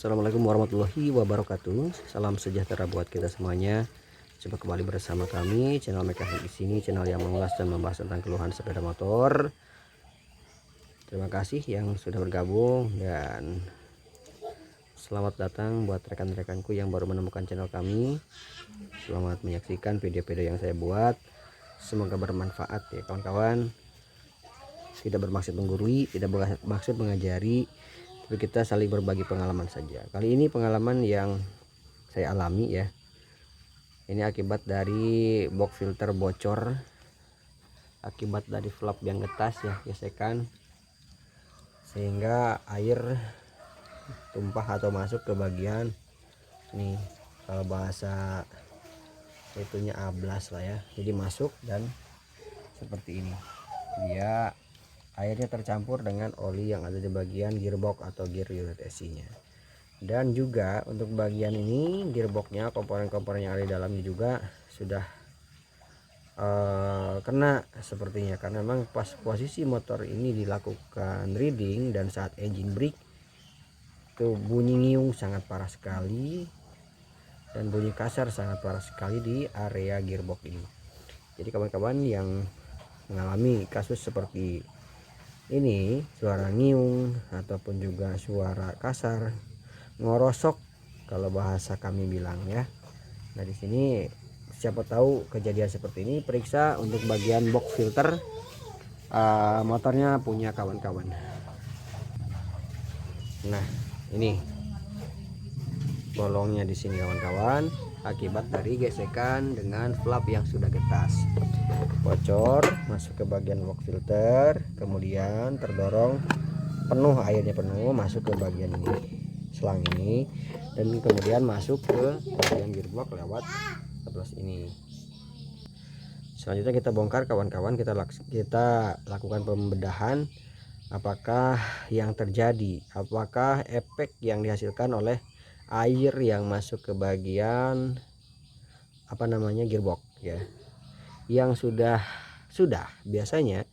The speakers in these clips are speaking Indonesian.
Assalamualaikum warahmatullahi wabarakatuh. Salam sejahtera buat kita semuanya. Coba kembali bersama kami channel Mekanik di sini, channel yang mengulas dan membahas tentang keluhan sepeda motor. Terima kasih yang sudah bergabung dan selamat datang buat rekan-rekanku yang baru menemukan channel kami. Selamat menyaksikan video-video yang saya buat. Semoga bermanfaat ya kawan-kawan. Tidak bermaksud menggurui, tidak bermaksud mengajari, tapi kita saling berbagi pengalaman saja. Kali ini pengalaman yang saya alami ya, ini akibat dari box filter bocor, akibat dari flap yang ngetas ya, gesekan, sehingga air tumpah atau masuk ke bagian ini, kalau bahasa itunya ablas lah ya. Jadi masuk dan seperti ini, dia airnya tercampur dengan oli yang ada di bagian gearbox atau gear unit AC-nya. Dan juga untuk bagian ini gearboxnya, komponen-komponen yang ada di dalamnya juga sudah kena sepertinya, karena memang pas posisi motor ini dilakukan reading dan saat engine brake itu bunyi ngiung sangat parah sekali dan bunyi kasar sangat parah sekali di area gearbox ini. Jadi kawan-kawan yang mengalami kasus seperti ini, suara ngiung ataupun juga suara kasar, ngorosok kalau bahasa kami bilang ya. Nah di sini siapa tahu kejadian seperti ini, periksa untuk bagian box filter motornya punya kawan-kawan. Nah ini bolongnya di sini kawan-kawan, akibat dari gesekan dengan flap yang sudah getas, bocor masuk ke bagian box filter, kemudian terdorong penuh, airnya penuh masuk ke bagian ini, selang ini, dan kemudian masuk ke bagian gearbox lewat tablas ini. Selanjutnya kita bongkar kawan-kawan, kita lakukan pembedahan apakah yang terjadi, apakah efek yang dihasilkan oleh air yang masuk ke bagian gearbox ya, yang sudah biasanya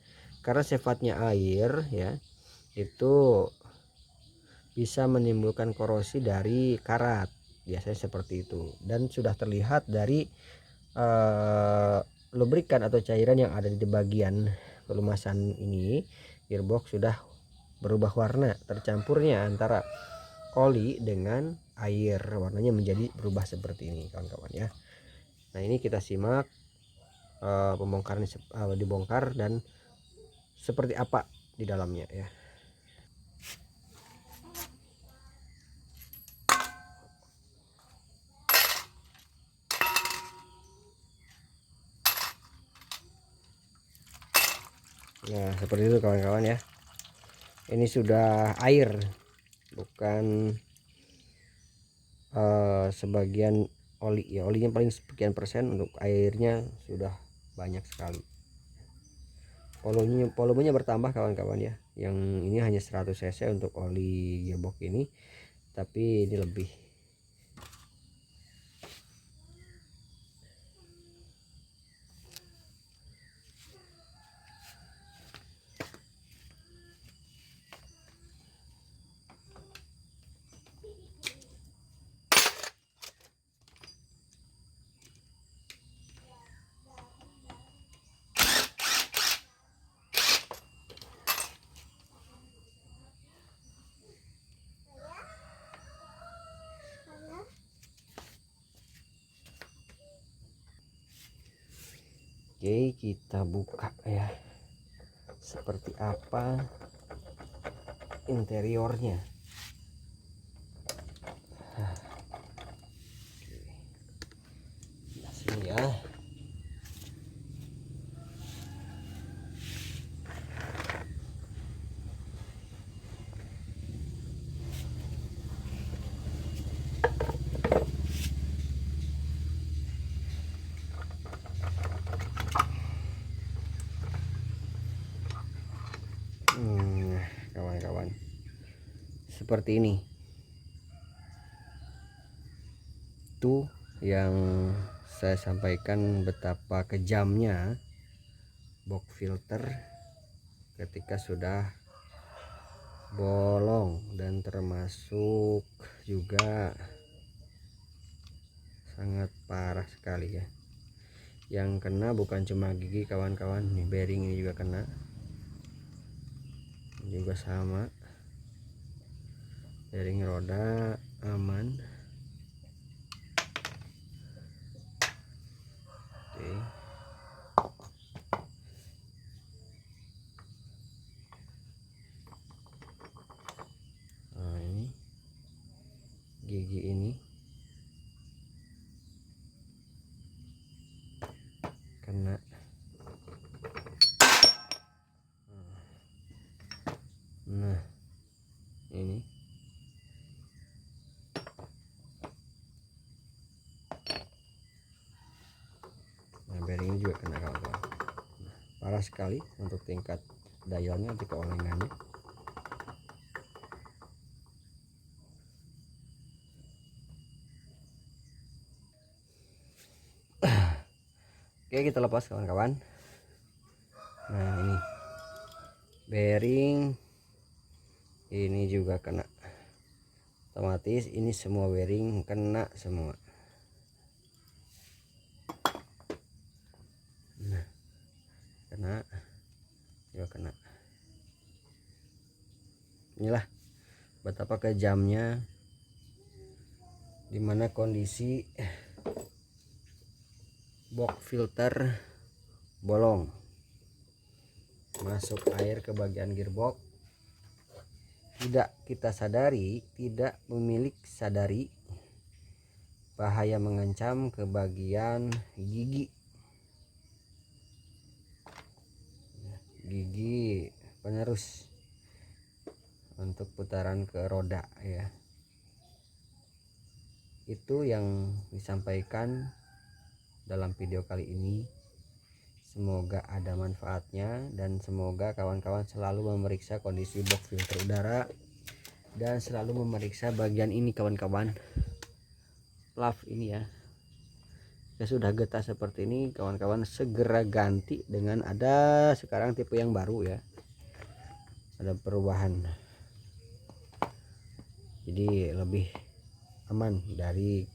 karena sifatnya air ya, itu bisa menimbulkan korosi dari karat, biasanya seperti itu, dan sudah terlihat dari lubrikan atau cairan yang ada di bagian pelumasan ini, gearbox sudah berubah warna, tercampurnya antara oli dengan air, warnanya menjadi berubah seperti ini kawan-kawan ya. Nah ini kita simak pembongkaran dibongkar dan seperti apa di dalamnya ya. Nah seperti itu kawan-kawan ya, ini sudah air, bukan sebagian oli ya, olinya paling sekian persen, untuk airnya sudah banyak sekali. Volumenya bertambah kawan-kawan ya, yang ini hanya 100 cc untuk oli gearbox ini, tapi ini lebih. Oke, kita buka ya, seperti apa interiornya. Nah, sini ya. Kawan-kawan, seperti ini tuh yang saya sampaikan, betapa kejamnya box filter ketika sudah bolong, dan termasuk juga sangat parah sekali ya. Yang kena bukan cuma gigi kawan-kawan, nih bearing ini juga kena, ini juga sama, bearing roda aman. Oke. Nah, ini gigi ini kena. Nah ini bearing juga kena kawan-kawan. Parah sekali untuk tingkat dialnya atau keolengannya. Oke, kita lepas kawan-kawan. Nah ini bearing ini juga kena, otomatis ini semua bearing kena semua. Nah kena juga kena. Inilah betapa kejamnya dimana kondisi box filter bolong, masuk air ke bagian gearbox, tidak kita sadari, tidak memiliki sadari, bahaya mengancam ke bagian gigi penerus untuk putaran ke roda ya. Itu yang disampaikan dalam video kali ini. Semoga ada manfaatnya dan semoga kawan-kawan selalu memeriksa kondisi box filter udara dan selalu memeriksa bagian ini kawan-kawan, valve ini ya. Jika sudah getah seperti ini kawan-kawan segera ganti dengan ada sekarang tipe yang baru ya, ada perubahan, jadi lebih aman dari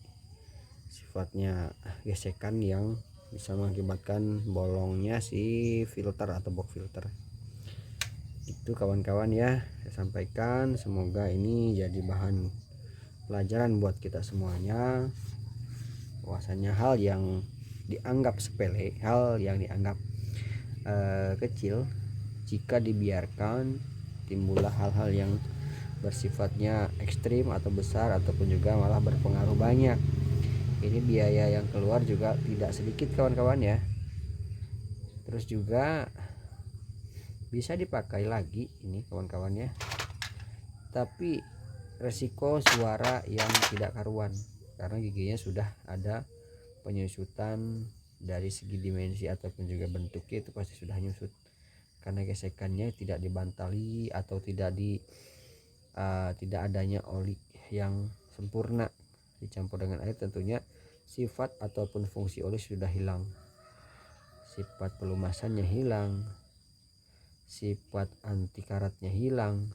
sifatnya gesekan yang bisa mengakibatkan bolongnya si filter atau box filter. Itu kawan-kawan ya, saya sampaikan, semoga ini jadi bahan pelajaran buat kita semuanya, bahwasanya hal yang dianggap sepele, hal yang dianggap kecil, jika dibiarkan timbullah hal-hal yang bersifatnya ekstrim atau besar ataupun juga malah berpengaruh banyak. Ini biaya yang keluar juga tidak sedikit kawan-kawan ya. Terus juga bisa dipakai lagi ini kawan-kawan ya, tapi resiko suara yang tidak karuan karena giginya sudah ada penyusutan dari segi dimensi ataupun juga bentuknya, itu pasti sudah nyusut karena gesekannya tidak dibantali atau tidak adanya oli yang sempurna dicampur dengan air. Tentunya sifat ataupun fungsi oli sudah hilang, sifat pelumasannya hilang, sifat anti karatnya hilang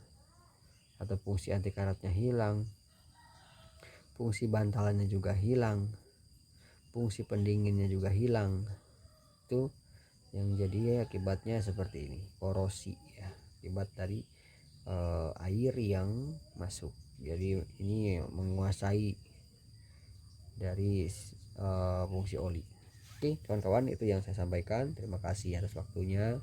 atau fungsi anti karatnya hilang, fungsi bantalannya juga hilang, fungsi pendinginnya juga hilang. Itu yang jadi akibatnya seperti ini, korosi ya, akibat dari air yang masuk. Jadi ini menguasai dari fungsi oli. Oke kawan-kawan, itu yang saya sampaikan. Terima kasih atas waktunya,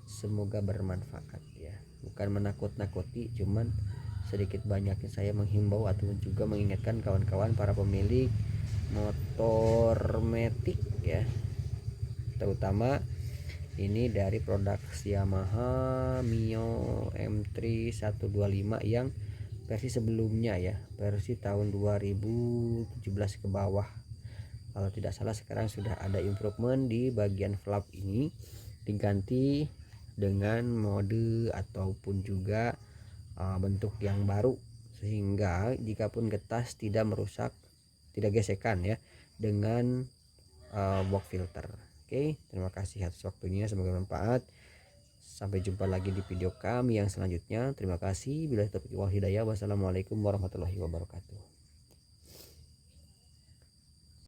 semoga bermanfaat ya, bukan menakut-nakuti, cuman sedikit banyaknya saya menghimbau atau juga mengingatkan kawan-kawan para pemilik motor matic ya, terutama ini dari produk Yamaha Mio M3 125 yang versi sebelumnya ya, versi tahun 2017 ke bawah. Kalau tidak salah sekarang sudah ada improvement di bagian flap ini, diganti dengan mode ataupun juga bentuk yang baru, sehingga jika pun getas tidak merusak, tidak gesekan ya dengan box filter. Oke, terima kasih atas waktunya, semoga bermanfaat. Sampai jumpa lagi di video kami yang selanjutnya. Terima kasih. Billahi taufiq wal hidayah. Wassalamualaikum warahmatullahi wabarakatuh.